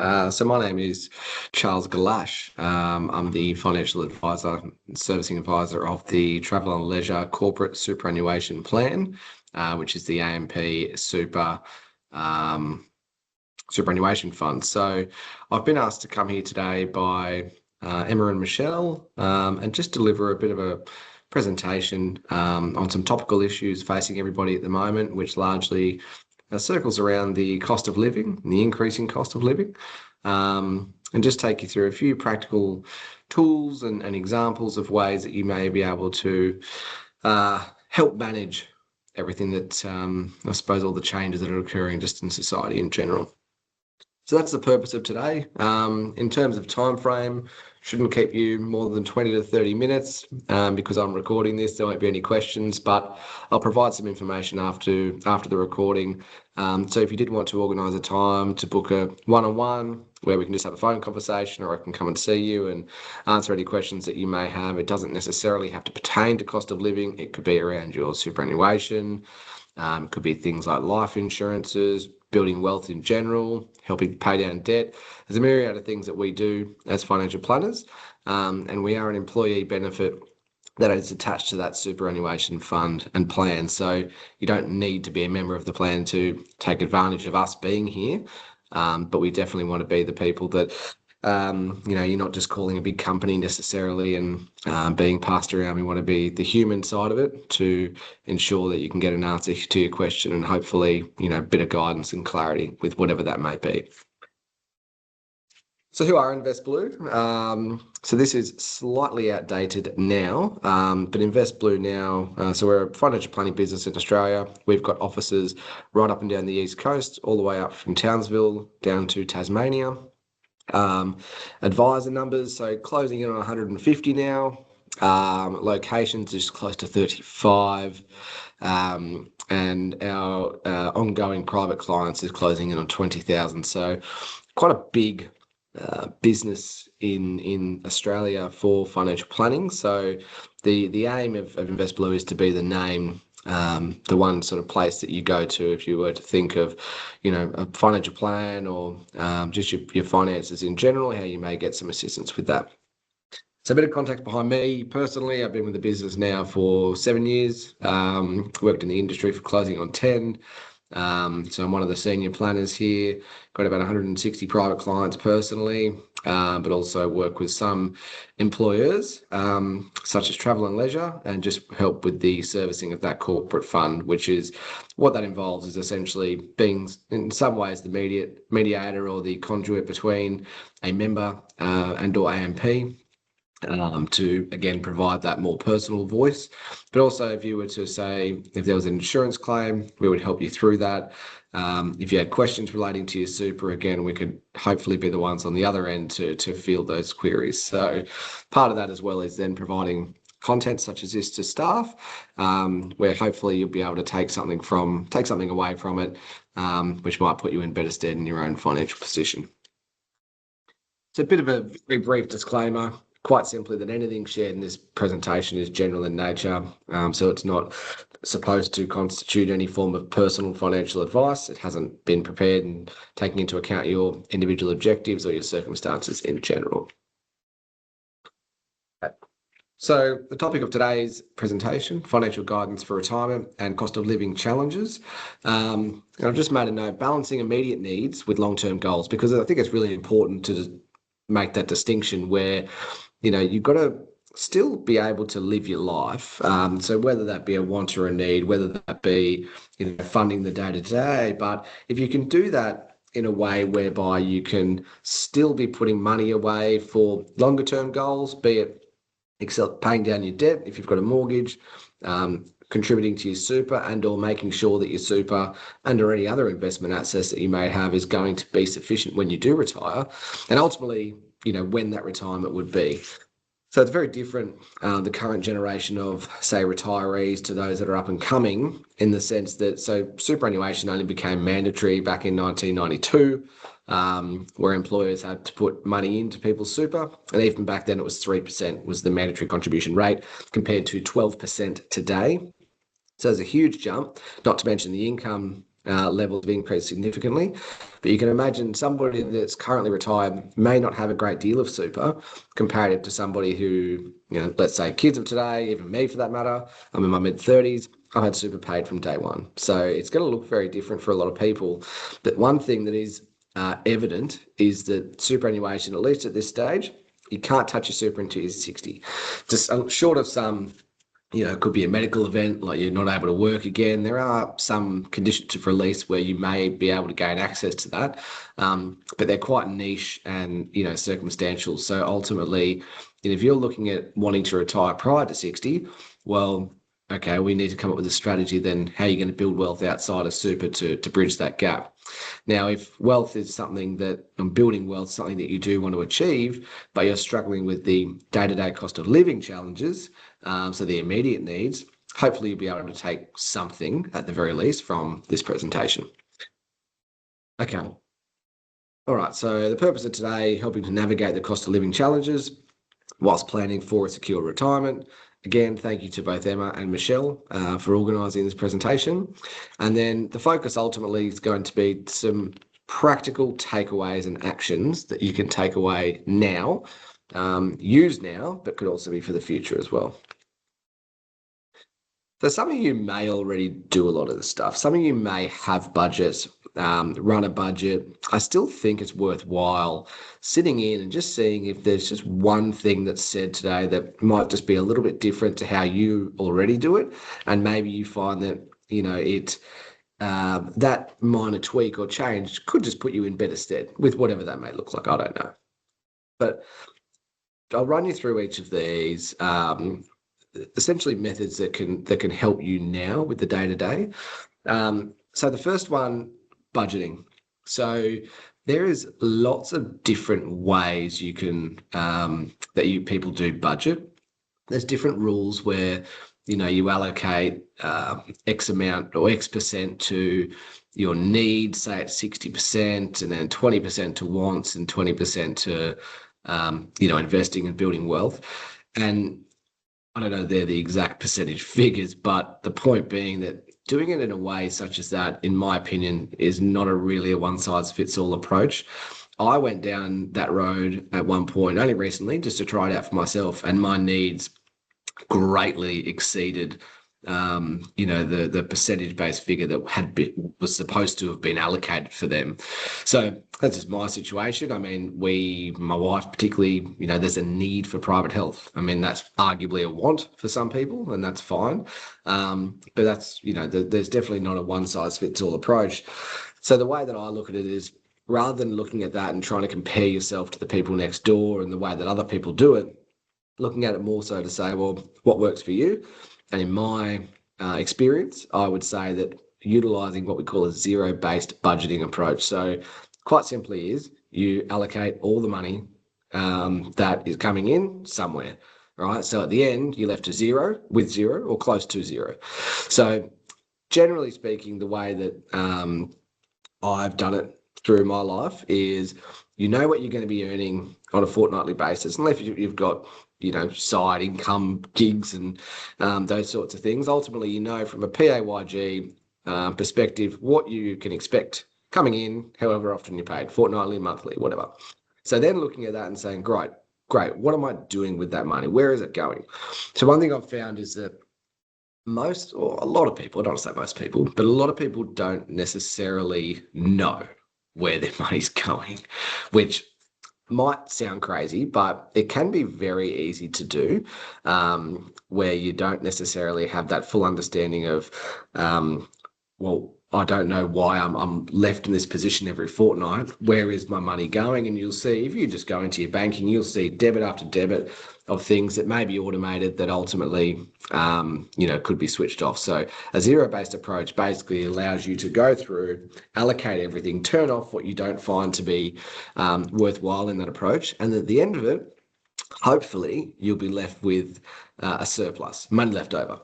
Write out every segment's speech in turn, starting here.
So my name is Charles Galash. I'm the financial advisor and servicing advisor of the Travel and Leisure Corporate Superannuation Plan, which is the AMP um, Superannuation Fund. So I've been asked to come here today by Emma and Michelle and just deliver a bit of a presentation on some topical issues facing everybody at the moment, which largely circles around the cost of living and the increasing cost of living, and just take you through a few practical tools and examples of ways that you may be able to help manage everything that I suppose all the changes that are occurring just in society in general. So that's the purpose of today. In terms of time frame, shouldn't keep you more than 20 to 30 minutes because I'm recording this. There won't be any questions, but I'll provide some information after the recording. So if you did want to organise a time to book a one-on-one where we can just have a phone conversation, or I can come and see you and answer any questions that you may have. It doesn't necessarily have to pertain to cost of living. It could be around your superannuation. It could be things like life insurances, building wealth in general, helping pay down debt. There's a myriad of things that we do as financial planners, and we are an employee benefit that is attached to that superannuation fund and plan. So you don't need to be a member of the plan to take advantage of us being here, but we definitely want to be the people that you're not just calling a big company necessarily and being passed around. We want to be the human side of it to ensure that you can get an answer to your question and hopefully, a bit of guidance and clarity with whatever that may be. So who are Invest Blue? So this is slightly outdated now, but Invest Blue now, so we're a financial planning business in Australia. We've got offices right up and down the East Coast, all the way up from Townsville down to Tasmania. Advisor numbers, so closing in on 150 now. Locations just close to 35, and our ongoing private clients is closing in on 20,000. So quite a big business in Australia for financial planning. So the aim of Invest Blue is to be the name, the one sort of place that you go to if you were to think of, a financial plan or just your finances in general, how you may get some assistance with that. So a bit of context behind me personally. I've been with the business now for 7 years, worked in the industry for closing on 10. So I'm one of the senior planners here, got about 160 private clients personally, but also work with some employers, such as Travel and Leisure, and just help with the servicing of that corporate fund, which is what that involves is essentially being, in some ways, the mediator or the conduit between a member and or AMP. To again provide that more personal voice, but also if you were to say if there was an insurance claim, we would help you through that. If you had questions relating to your super, again, we could hopefully be the ones on the other end to field those queries. So part of that as well is then providing content such as this to staff, where hopefully you'll be able to take something away from it, which might put you in better stead in your own financial position. So a bit of a very brief disclaimer. Quite simply, that anything shared in this presentation is general in nature, so it's not supposed to constitute any form of personal financial advice. It hasn't been prepared and taking into account your individual objectives or your circumstances in general. Okay. So the topic of today's presentation, financial guidance for retirement and cost of living challenges. And I've just made a note, balancing immediate needs with long-term goals, because I think it's really important to make that distinction where you've got to still be able to live your life. So whether that be a want or a need, whether that be funding the day-to-day, but if you can do that in a way whereby you can still be putting money away for longer term goals, be it paying down your debt if you've got a mortgage, contributing to your super, and or making sure that your super and or any other investment assets that you may have is going to be sufficient when you do retire, and ultimately when that retirement would be. So it's very different, the current generation of, say, retirees to those that are up and coming, in the sense that, so superannuation only became mandatory back in 1992, where employers had to put money into people's super. And even back then it was 3% was the mandatory contribution rate compared to 12% today. So there's a huge jump, not to mention the income levels have increased significantly. But you can imagine somebody that's currently retired may not have a great deal of super comparative to somebody who, let's say kids of today, even me for that matter. I'm in my mid-30s. I've had super paid from day one. So it's going to look very different for a lot of people. But one thing that is evident is that superannuation, at least at this stage, you can't touch your super until you're 60. Just short of some, it could be a medical event, like you're not able to work again. There are some conditions of release where you may be able to gain access to that, but they're quite niche and, circumstantial. So ultimately, if you're looking at wanting to retire prior to 60, well, okay, we need to come up with a strategy then how you're going to build wealth outside of super to bridge that gap. Now, if wealth is something that, building wealth, something that you do want to achieve, but you're struggling with the day-to-day cost of living challenges, so the immediate needs, hopefully you'll be able to take something at the very least from this presentation. Okay. All right. So the purpose of today, helping to navigate the cost of living challenges whilst planning for a secure retirement. Again, thank you to both Emma and Michelle for organising this presentation. And then the focus ultimately is going to be some practical takeaways and actions that you can take away now, use now, but could also be for the future as well. So some of you may already do a lot of this stuff. Some of you may have budgets, run a budget. I still think it's worthwhile sitting in and just seeing if there's just one thing that's said today that might just be a little bit different to how you already do it. And maybe you find that, that minor tweak or change could just put you in better stead with whatever that may look like. I don't know. But I'll run you through each of these. Essentially methods that can help you now with the day-to-day. So the first one, budgeting. So there is lots of different ways you can people do budget. There's different rules where you allocate X amount or X percent to your needs, say it's 60%, and then 20% to wants and 20% to investing and building wealth. And I don't know they're the exact percentage figures, but the point being that doing it in a way such as that, in my opinion, is not really a one-size-fits-all approach. I went down that road at one point, only recently, just to try it out for myself, and my needs greatly exceeded the percentage-based figure that was supposed to have been allocated for them. So that's just my situation. I mean, my wife particularly, there's a need for private health. I mean, that's arguably a want for some people, and that's fine. But that's, there's definitely not a one-size-fits-all approach. So the way that I look at it is, rather than looking at that and trying to compare yourself to the people next door and the way that other people do it, looking at it more so to say, well, what works for you? And in my experience, I would say that utilizing what we call a zero-based budgeting approach. So quite simply is you allocate all the money that is coming in somewhere, right? So at the end, you're left to zero, with zero, or close to zero. So generally speaking, the way that I've done it through my life is what you're going to be earning on a fortnightly basis, unless you've got side income gigs and those sorts of things. Ultimately, from a PAYG perspective, what you can expect coming in, however often you're paid, fortnightly, monthly, whatever. So then looking at that and saying, great, what am I doing with that money? Where is it going? So one thing I've found is that most, or a lot of people, I don't want to say most people, but a lot of people don't necessarily know where their money's going, which might sound crazy, but it can be very easy to do, where you don't necessarily have that full understanding of, well, I don't know why I'm left in this position every fortnight. Where is my money going? And you'll see, if you just go into your banking, you'll see debit after debit of things that may be automated that ultimately, could be switched off. So a zero-based approach basically allows you to go through, allocate everything, turn off what you don't find to be worthwhile in that approach. And at the end of it, hopefully you'll be left with a surplus, money left over.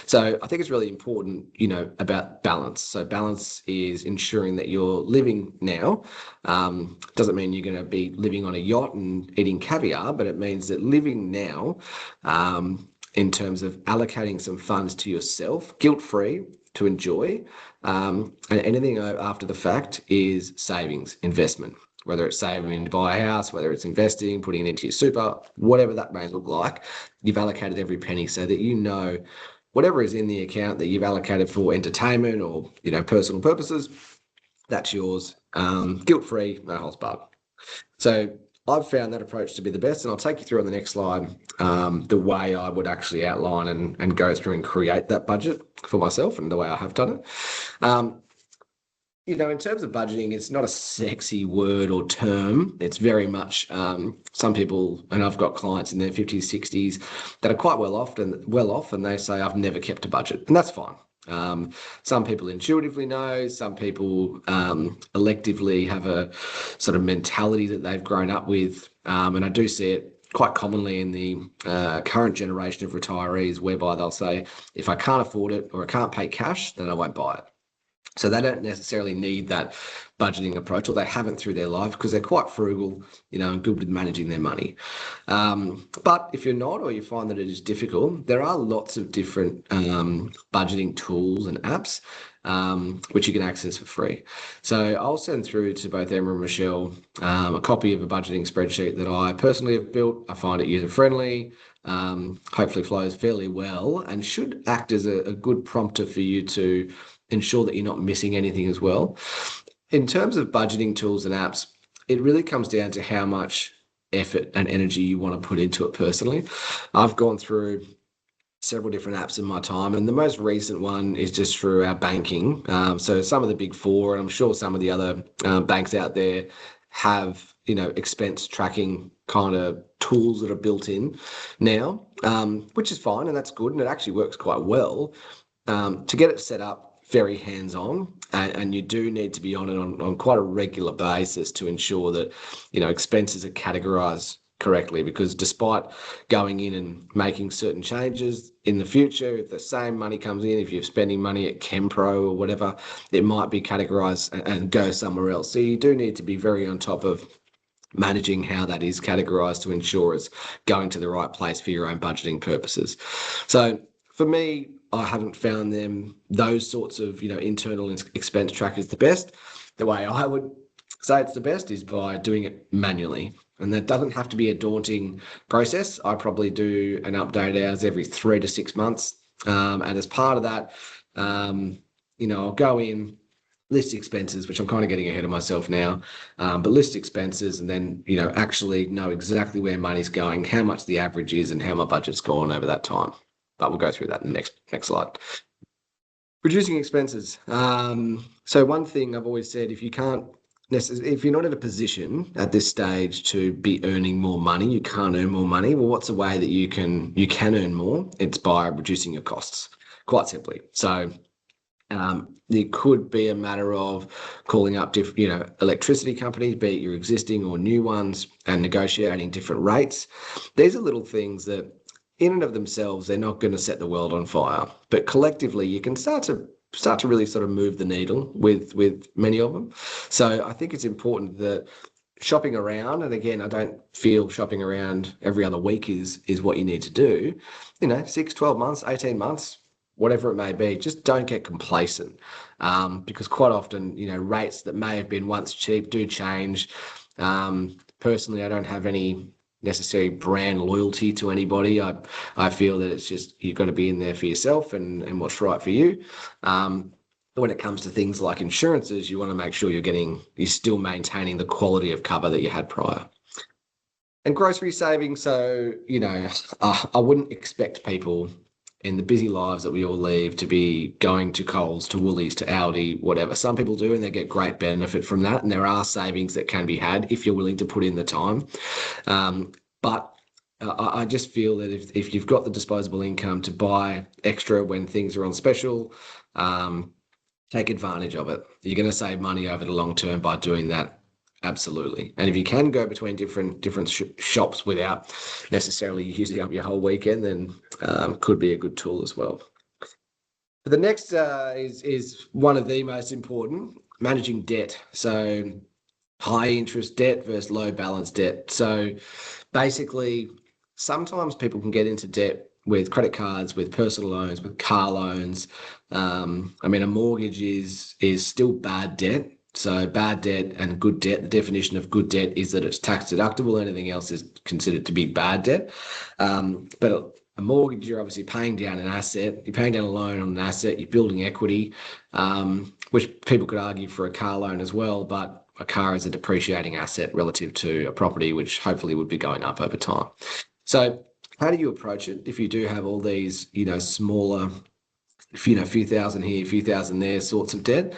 So I think it's really important, about balance. So balance is ensuring that you're living now. Doesn't mean you're going to be living on a yacht and eating caviar, but it means that living now, in terms of allocating some funds to yourself, guilt-free, to enjoy. And anything after the fact is savings, investment, whether it's saving to buy a house, whether it's investing, putting it into your super, whatever that may look like. You've allocated every penny so that you know whatever is in the account that you've allocated for entertainment or personal purposes, that's yours, guilt-free, no holds barred. So I've found that approach to be the best, and I'll take you through on the next slide the way I would actually outline and go through and create that budget for myself and the way I have done it. In terms of budgeting, it's not a sexy word or term. It's very much some people, and I've got clients in their 50s, 60s that are quite well off, and they say, I've never kept a budget, and that's fine. Some people intuitively know, some people electively have a sort of mentality that they've grown up with, and I do see it quite commonly in the current generation of retirees, whereby they'll say, if I can't afford it or I can't pay cash, then I won't buy it. So they don't necessarily need that budgeting approach, or they haven't through their life because they're quite frugal, and good with managing their money. But if you're not, or you find that it is difficult, there are lots of different budgeting tools and apps which you can access for free. So I'll send through to both Emma and Michelle a copy of a budgeting spreadsheet that I personally have built. I find it user-friendly, hopefully flows fairly well, and should act as a good prompter for you to ensure that you're not missing anything as well. In terms of budgeting tools and apps, it really comes down to how much effort and energy you want to put into it personally. I've gone through several different apps in my time, and the most recent one is just through our banking. So some of the big four, and I'm sure some of the other banks out there have, expense tracking kind of tools that are built in now, which is fine, and that's good, and it actually works quite well. To get it set up, very hands-on, and you do need to be on it on quite a regular basis to ensure that expenses are categorized correctly, because despite going in and making certain changes in the future, if the same money comes in, if you're spending money at Kempro or whatever, it might be categorized and go somewhere else. So you do need to be very on top of managing how that is categorized to ensure it's going to the right place for your own budgeting purposes. So for me, I haven't found those sorts of internal expense trackers the best. The way I would say it's the best is by doing it manually, and that doesn't have to be a daunting process. I probably do an update ours every 3 to 6 months, and as part of that, I'll go in, list expenses, which I'm kind of getting ahead of myself now, but list expenses, and then actually know exactly where money's going, how much the average is, and how my budget's gone over that time. But we'll go through that in the next slide. Reducing expenses. So one thing I've always said, if you're not in a position at this stage to be earning more money, you can't earn more money. Well, what's a way that you can earn more? It's by reducing your costs, quite simply. So it could be a matter of calling up different, electricity companies, be it your existing or new ones, and negotiating different rates. These are little things that, in and of themselves, they're not going to set the world on fire, but collectively you can start to really sort of move the needle with many of them. So I think it's important that shopping around, and again, I don't feel shopping around every other week is what you need to do. 6, 12 months, 18 months, whatever it may be, just don't get complacent, because quite often, rates that may have been once cheap do change. Personally, I don't have any necessary brand loyalty to anybody. I feel that it's just, you've got to be in there for yourself and what's right for you. When it comes to things like insurances, you want to make sure you're still maintaining the quality of cover that you had prior. And grocery saving. So, I wouldn't expect people in the busy lives that we all lead to be going to Coles, to Woolies, to Aldi, whatever. Some people do, and they get great benefit from that. And there are savings that can be had if you're willing to put in the time. But I just feel that if you've got the disposable income to buy extra when things are on special, take advantage of it. You're going to save money over the long term by doing that. Absolutely. And if you can go between different shops without necessarily using up your whole weekend, then could be a good tool as well. But the next is one of the most important, managing debt. So high interest debt versus low balance debt. So basically, sometimes people can get into debt with credit cards, with personal loans, with car loans. I mean, a mortgage is still bad debt. So bad debt and good debt, the definition of good debt is that it's tax deductible. Anything else is considered to be bad debt. But a mortgage, you're obviously paying down an asset. You're paying down a loan on an asset. You're building equity, which people could argue for a car loan as well. But a car is a depreciating asset relative to a property, which hopefully would be going up over time. So how do you approach it if you do have all these, smaller, few thousand here, few thousand there sorts of debt?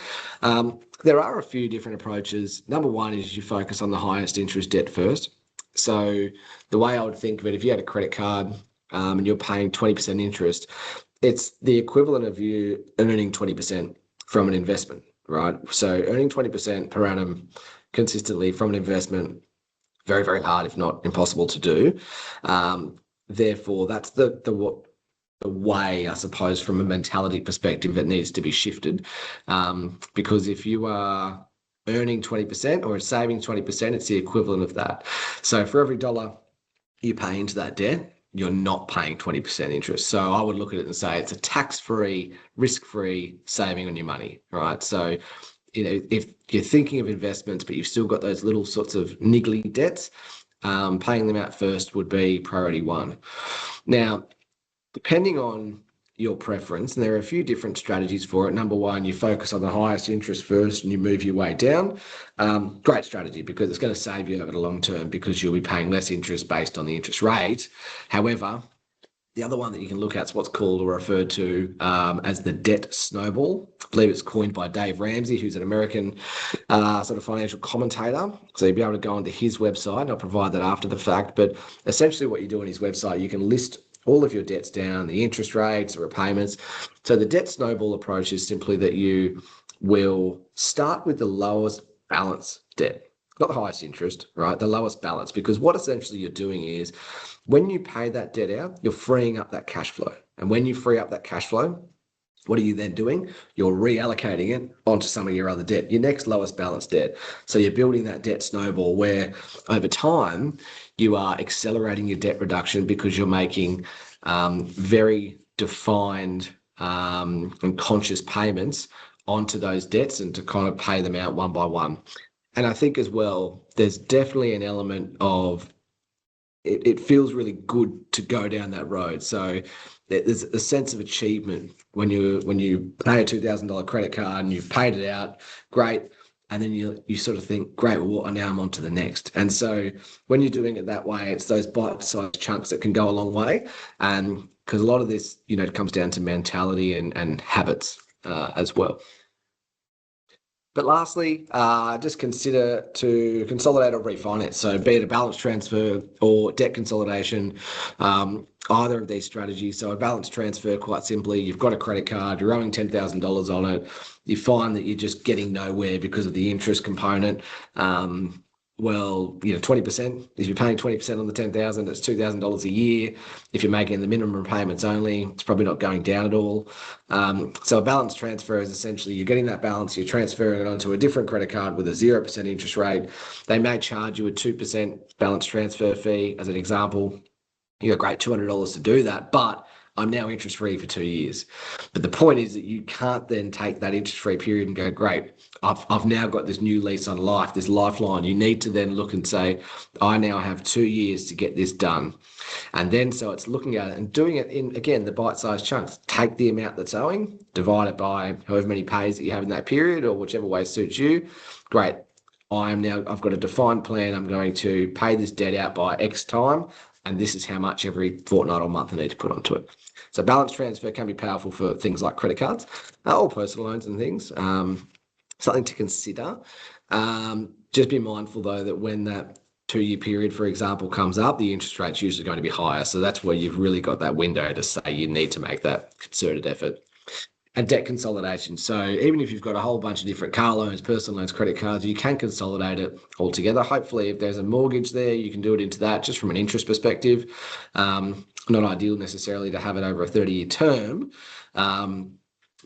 There are a few different approaches. Number one is you focus on the highest interest debt first. So the way I would think of it, if you had a credit card and you're paying 20% interest, it's the equivalent of you earning 20% from an investment, right? So earning 20% per annum consistently from an investment, very, very hard, if not impossible to do. Therefore, that's the way, I suppose, from a mentality perspective, it needs to be shifted. Because if you are earning 20% or saving 20%, it's the equivalent of that. So for every dollar you pay into that debt, you're not paying 20% interest. So I would look at it and say it's a tax-free, risk-free saving on your money, right? So, if you're thinking of investments, but you've still got those little sorts of niggly debts, paying them out first would be priority one. Now, depending on your preference, and there are a few different strategies for it. Number one, you focus on the highest interest first and you move your way down. Great strategy because it's going to save you over the long term because you'll be paying less interest based on the interest rate. However, the other one that you can look at is what's called or referred to as the debt snowball. I believe it's coined by Dave Ramsey, who's an American sort of financial commentator. So you'll be able to go onto his website, and I'll provide that after the fact. But essentially what you do on his website, you can list all of your debts down, the interest rates, the repayments. So the debt snowball approach is simply that you will start with the lowest balance debt. Not the highest interest, right? The lowest balance, because what essentially you're doing is when you pay that debt out, you're freeing up that cash flow. And when you free up that cash flow, what are you then doing? You're reallocating it onto some of your other debt, your next lowest balance debt. So you're building that debt snowball where over time you are accelerating your debt reduction because you're making very defined and conscious payments onto those debts and to kind of pay them out one by one. And I think as well, there's definitely an element of it feels really good to go down that road. So there's a sense of achievement when you pay a $2,000 credit card and you've paid it out, great. And then you sort of think, great, well, now I'm on to the next. And so when you're doing it that way, it's those bite-sized chunks that can go a long way. And because a lot of this, it comes down to mentality and habits as well. But lastly, just consider to consolidate or refinance. So be it a balance transfer or debt consolidation, either of these strategies. So a balance transfer, quite simply, you've got a credit card, you're owing $10,000 on it. You find that you're just getting nowhere because of the interest component. 20%, if you're paying 20% on the 10,000, it's $2,000 a year. If you're making the minimum repayments only, it's probably not going down at all. So a balance transfer is essentially you're getting that balance, you're transferring it onto a different credit card with a 0% interest rate. They may charge you a 2% balance transfer fee as an example. You got great $200 to do that, but I'm now interest free for 2 years. But the point is that you can't then take that interest free period and go, great, I've now got this new lease on life, this lifeline. You need to then look and say, I now have 2 years to get this done. And then so it's looking at it and doing it in, again, the bite-sized chunks. Take the amount that's owing, divide it by however many pays that you have in that period or whichever way suits you. Great. I've got a defined plan. I'm going to pay this debt out by X time. And this is how much every fortnight or month I need to put onto it. So balance transfer can be powerful for things like credit cards or personal loans and things. Something to consider. Just be mindful, though, that when that 2-year period, for example, comes up, the interest rate's usually going to be higher. So that's where you've really got that window to say you need to make that concerted effort. And debt consolidation. So even if you've got a whole bunch of different car loans, personal loans, credit cards, you can consolidate it all together. Hopefully, if there's a mortgage there, you can do it into that just from an interest perspective. Not ideal necessarily to have it over a 30-year term.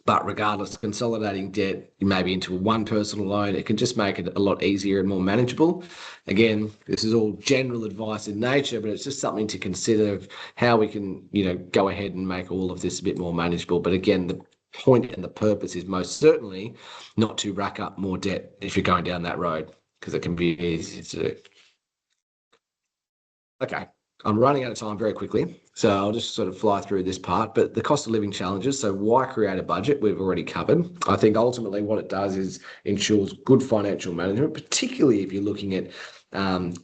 But regardless, consolidating debt maybe into one personal loan, it can just make it a lot easier and more manageable. Again, this is all general advice in nature, but it's just something to consider of how we can, go ahead and make all of this a bit more manageable. But again, the point and the purpose is most certainly not to rack up more debt if you're going down that road, because it can be easy to do. Okay, I'm running out of time very quickly, so I'll just sort of fly through this part. But the cost of living challenges, so why create a budget? We've already covered. I think ultimately what it does is ensures good financial management, particularly if you're looking at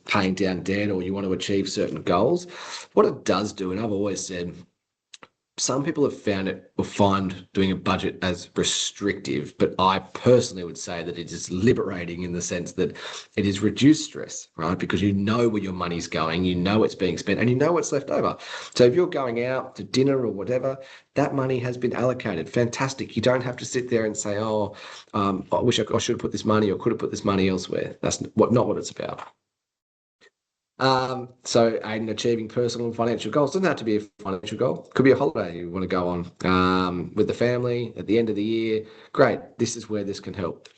paying down debt or you want to achieve certain goals. What it does do, and I've always said, some people have found it or find doing a budget as restrictive, but I personally would say that it is liberating in the sense that it is reduced stress, right? Because you know where your money's going, you know it's being spent, and you know what's left over. So if you're going out to dinner or whatever, that money has been allocated. Fantastic. You don't have to sit there and say, oh, I wish I should have put this money or could have put this money elsewhere. That's not what it's about. So in achieving personal and financial goals, doesn't have to be a financial goal. Could be a holiday you want to go on with the family at the end of the year. Great. This is where this can help.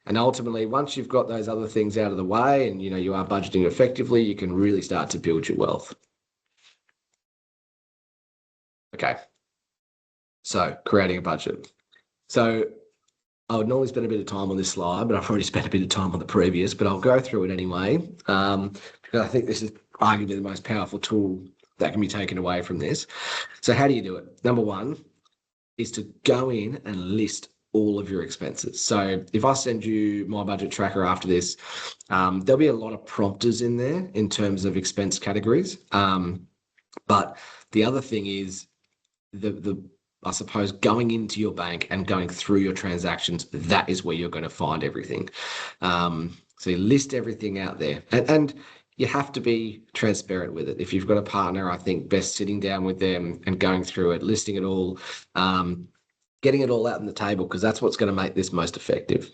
And ultimately, once you've got those other things out of the way and you are budgeting effectively, you can really start to build your wealth. Okay. So creating a budget. So I would normally spend a bit of time on this slide, but I've already spent a bit of time on the previous, but I'll go through it anyway, because I think this is arguably the most powerful tool that can be taken away from this. So how do you do it? Number one is to go in and list all of your expenses. So if I send you my budget tracker after this, there'll be a lot of prompters in there in terms of expense categories. But the other thing is I suppose going into your bank and going through your transactions, that is where you're going to find everything. So you list everything out there, and you have to be transparent with it. If you've got a partner, I think best sitting down with them and going through it, listing it all, getting it all out on the table, because that's what's going to make this most effective.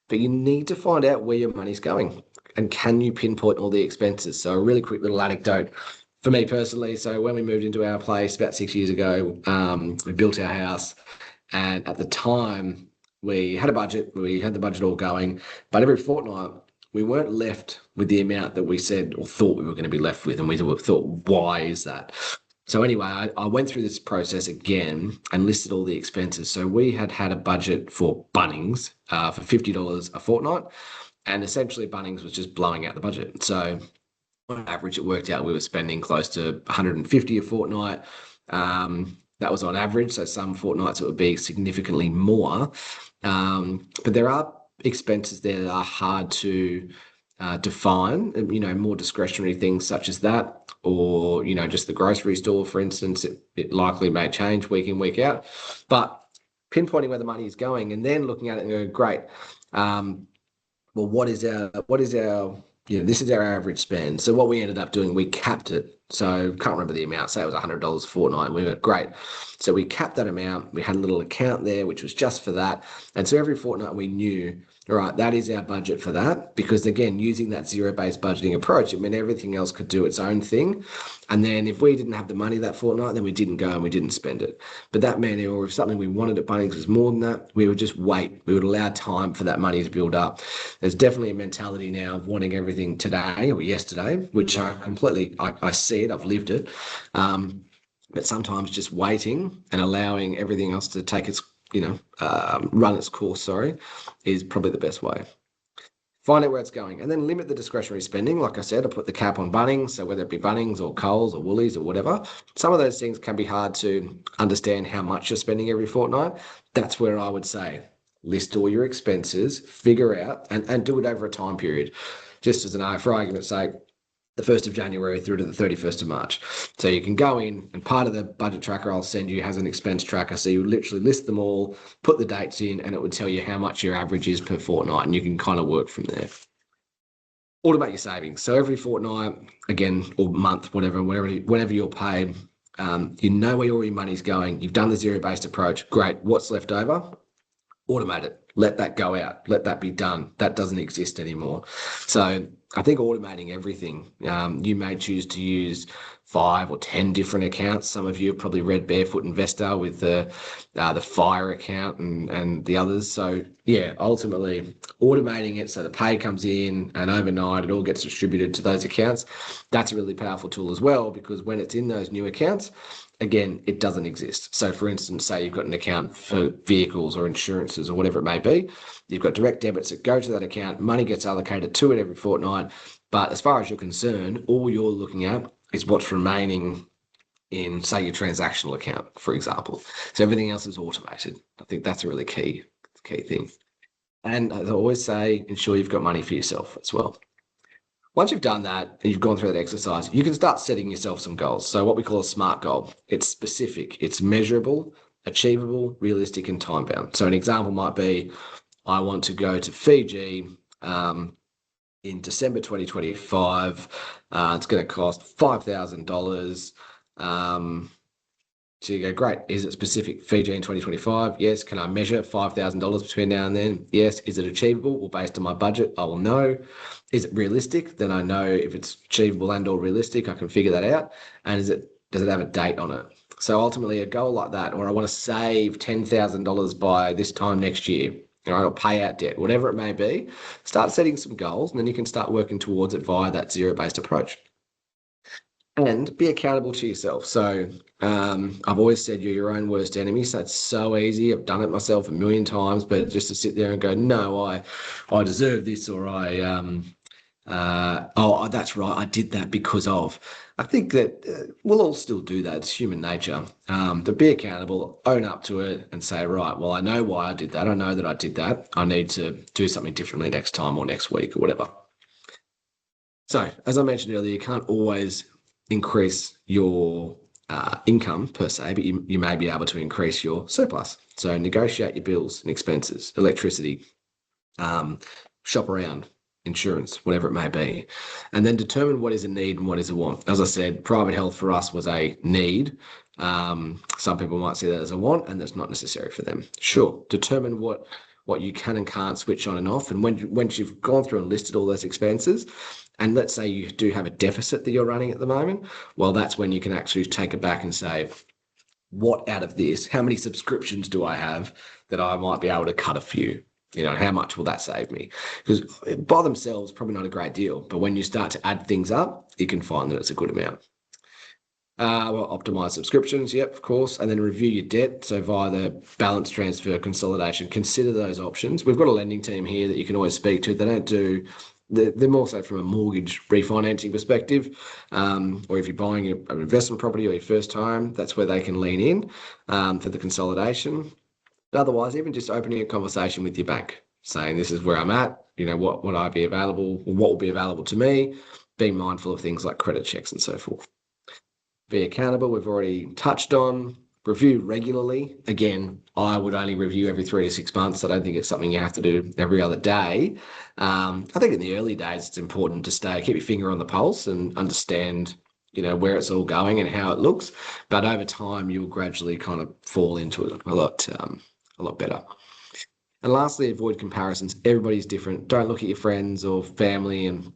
But you need to find out where your money's going and can you pinpoint all the expenses. So a really quick little anecdote for me personally. So when we moved into our place about 6 years ago, we built our house, and at the time we had a budget. We had the budget all going, but every fortnight we weren't left with the amount that we said or thought we were going to be left with, and we thought, why is that? So anyway, I went through this process again and listed all the expenses. So we had a budget for Bunnings for $50 a fortnight, and essentially Bunnings was just blowing out the budget. So on average, it worked out we were spending close to 150 a fortnight. That was on average. So some fortnights it would be significantly more. But there are expenses there that are hard to define, more discretionary things such as that, or, just the grocery store, for instance, it likely may change week in, week out. But pinpointing where the money is going and then looking at it and going, great, well, what is our this is our average spend. So what we ended up doing, we capped it. So can't remember the amount, say it was $100 a fortnight. We went, great. So we capped that amount. We had a little account there, which was just for that. And so every fortnight we knew, all right, that is our budget for that. Because again, using that zero-based budgeting approach, it meant everything else could do its own thing. And then if we didn't have the money that fortnight, then we didn't go and we didn't spend it. But that meant, or if something we wanted at Bunnings was more than that, we would just wait. We would allow time for that money to build up. There's definitely a mentality now of wanting everything today or yesterday, which I see it, I've lived it. But sometimes just waiting and allowing everything else to take its, run its course, is probably the best way. Find out where it's going and then limit the discretionary spending. Like I said, I put the cap on Bunnings. So whether it be Bunnings or Coles or Woolies or whatever, some of those things can be hard to understand how much you're spending every fortnight. That's where I would say list all your expenses, figure out and do it over a time period. Just as for argument's sake, the 1st of January through to the 31st of March. So you can go in and part of the budget tracker I'll send you has an expense tracker. So you literally list them all, put the dates in, and it would tell you how much your average is per fortnight. And you can kind of work from there. Automate your savings. So every fortnight, again, or month, whenever you're paid, you know where all your money's going. You've done the zero-based approach. Great. What's left over? Automate it. Let that go out. Let that be done. That doesn't exist anymore. So I think automating everything. You may choose to use 5 or 10 different accounts. Some of you have probably read Barefoot Investor with the FIRE account and the others. So yeah, ultimately automating it so the pay comes in and overnight it all gets distributed to those accounts. That's a really powerful tool as well, because when it's in those new accounts, again, it doesn't exist. So for instance, say you've got an account for vehicles or insurances or whatever it may be, you've got direct debits that go to that account, money gets allocated to it every fortnight. But as far as you're concerned, all you're looking at is what's remaining in, say, your transactional account, for example. So everything else is automated. I think that's a really key thing. And as I always say, ensure you've got money for yourself as well. Once you've done that and you've gone through that exercise, you can start setting yourself some goals. So what we call a SMART goal. It's specific, it's measurable, achievable, realistic, and time bound. So an example might be, I want to go to Fiji in December 2025. It's going to cost $5,000. So you go, great. Is it specific Fiji in 2025? Yes. Can I measure $5,000 between now and then? Yes. Is it achievable? Well, based on my budget, I will know. Is it realistic? Then I know if it's achievable and or realistic, I can figure that out. And does it have a date on it? So ultimately a goal like that, or I want to save $10,000 by this time next year, or pay out debt, whatever it may be, start setting some goals and then you can start working towards it via that zero-based approach. And be accountable to yourself. So I've always said you're your own worst enemy. So it's so easy. I've done it myself a million times, but just to sit there and go, no, I deserve this, or oh, that's right, I did that because of. I think that we'll all still do that. It's human nature. To be accountable, own up to it and say, right, well, I know why I did that. I know that I did that. I need to do something differently next time or next week or whatever. So as I mentioned earlier, you can't always increase your income per se, but you may be able to increase your surplus. So negotiate your bills and expenses, electricity, shop around, insurance, whatever it may be, and then determine what is a need and what is a want. As I said, private health for us was a need. Some people might see that as a want, and that's not necessary for them. Sure, determine what you can and can't switch on and off. And once you've gone through and listed all those expenses, and let's say you do have a deficit that you're running at the moment, well, that's when you can actually take it back and say, what out of this, how many subscriptions do I have that I might be able to cut a few? How much will that save me? Because by themselves, probably not a great deal. But when you start to add things up, you can find that it's a good amount. Well, optimize subscriptions, yep, of course, and then review your debt. So via the balance transfer consolidation, consider those options. We've got a lending team here that you can always speak to. They're more so from a mortgage refinancing perspective, or if you're buying an investment property or your first home, that's where they can lean in for the consolidation. But otherwise, even just opening a conversation with your bank, saying this is where I'm at, what would I be available, or what will be available to me, being mindful of things like credit checks and so forth. Be accountable, we've already touched on. Review regularly. Again, I would only review every 3 to 6 months. I don't think it's something you have to do every other day. I think in the early days, it's important to keep your finger on the pulse and understand, where it's all going and how it looks. But over time, you'll gradually kind of fall into it a lot better. And lastly, avoid comparisons. Everybody's different. Don't look at your friends or family and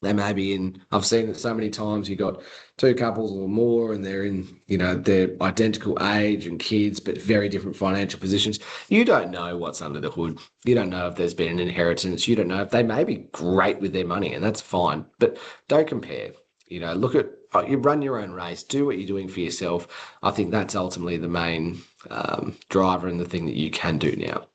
they may be in, I've seen it so many times, you've got 2 couples or more and they're in, their identical age and kids, but very different financial positions. You don't know what's under the hood. You don't know if there's been an inheritance. You don't know if they may be great with their money, and that's fine, but don't compare. Look at, you run your own race, do what you're doing for yourself. I think that's ultimately the main driver and the thing that you can do now.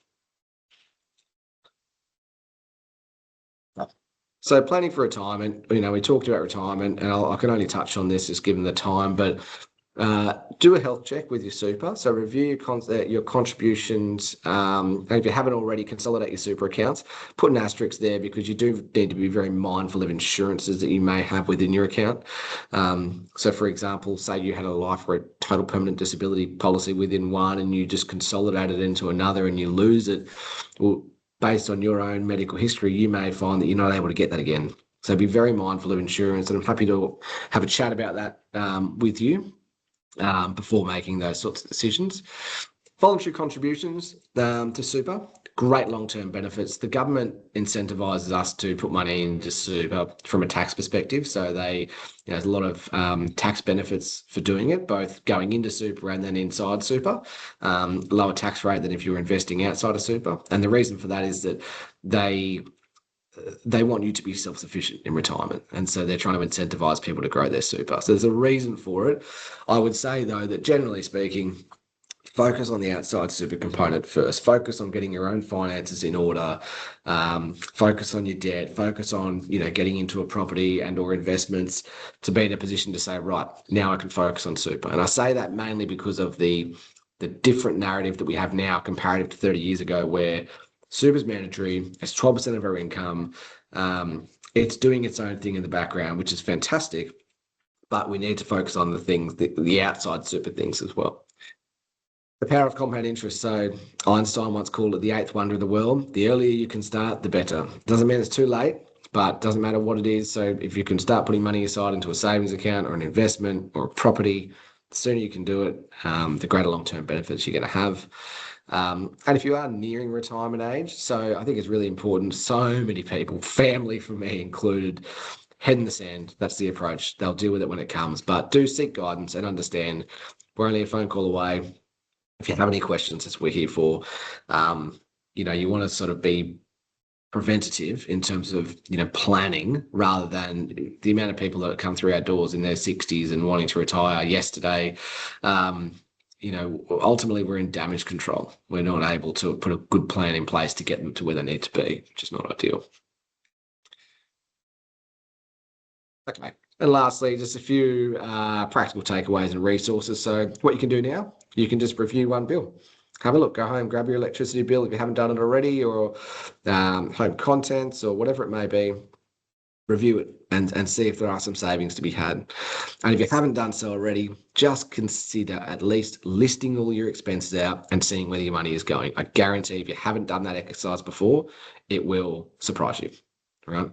So planning for retirement, we talked about retirement, and I can only touch on this just given the time, but do a health check with your super. So review your contributions. And if you haven't already, consolidate your super accounts. Put an asterisk there because you do need to be very mindful of insurances that you may have within your account. So for example, say you had a life or a total permanent disability policy within one and you just consolidate it into another and you lose it. Well, based on your own medical history, you may find that you're not able to get that again. So be very mindful of insurance, and I'm happy to have a chat about that with you before making those sorts of decisions. Voluntary contributions to super, great long-term benefits. The government incentivises us to put money into super from a tax perspective. So there's a lot of tax benefits for doing it, both going into super and then inside super. Lower tax rate than if you were investing outside of super. And the reason for that is that they want you to be self-sufficient in retirement. And so they're trying to incentivize people to grow their super. So there's a reason for it. I would say, though, that generally speaking, focus on the outside super component first. Focus on getting your own finances in order. Focus on your debt. Focus on getting into a property and or investments to be in a position to say, right, now I can focus on super. And I say that mainly because of the different narrative that we have now comparative to 30 years ago, where super is mandatory. It's 12% of our income. It's doing its own thing in the background, which is fantastic. But we need to focus on the things, the outside super things as well. The power of compound interest. So Einstein once called it the eighth wonder of the world. The earlier you can start, the better. Doesn't mean it's too late, but doesn't matter what it is. So if you can start putting money aside into a savings account or an investment or a property, the sooner you can do it, the greater long-term benefits you're going to have. And if you are nearing retirement age, so I think it's really important. So many people, family for me included, head in the sand. That's the approach. They'll deal with it when it comes, but do seek guidance and understand we're only a phone call away. If you have any questions, that's what we're here for. You want to sort of be preventative in terms of planning, rather than the amount of people that come through our doors in their 60s and wanting to retire yesterday. Ultimately we're in damage control. We're not able to put a good plan in place to get them to where they need to be, which is not ideal. Okay. And lastly, just a few practical takeaways and resources. So what you can do now, you can just review one bill. Have a look, go home, grab your electricity bill if you haven't done it already, or home contents or whatever it may be. Review it and see if there are some savings to be had. And if you haven't done so already, just consider at least listing all your expenses out and seeing where your money is going. I guarantee if you haven't done that exercise before, it will surprise you. All right.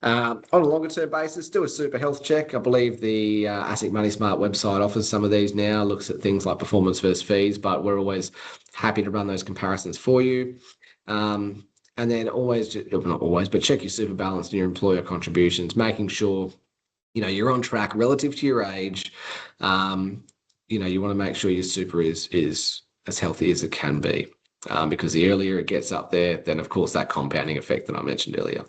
On a longer term basis, do a super health check. I believe the ASIC Money Smart website offers some of these now, looks at things like performance versus fees, but we're always happy to run those comparisons for you. And then always, not always, but check your super balance and your employer contributions, making sure, you're on track relative to your age. You want to make sure your super is as healthy as it can be, because the earlier it gets up there, then of course that compounding effect that I mentioned earlier.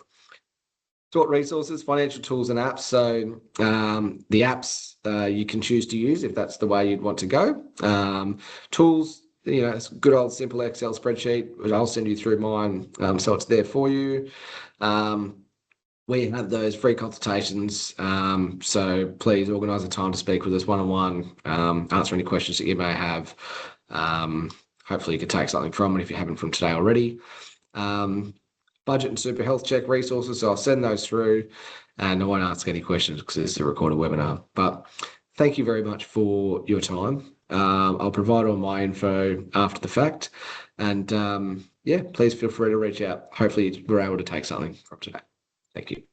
What resources, financial tools and apps. So the apps you can choose to use if that's the way you'd want to go. Tools, it's a good old simple Excel spreadsheet, which I'll send you through mine, so it's there for you. We have those free consultations, so please organise a time to speak with us one-on-one, answer any questions that you may have. Hopefully you can take something from it if you haven't from today already. Budget and super health check resources, so I'll send those through, and I won't ask any questions because this is a recorded webinar. But thank you very much for your time. I'll provide all my info after the fact, and please feel free to reach out. Hopefully we're able to take something from today. Thank you.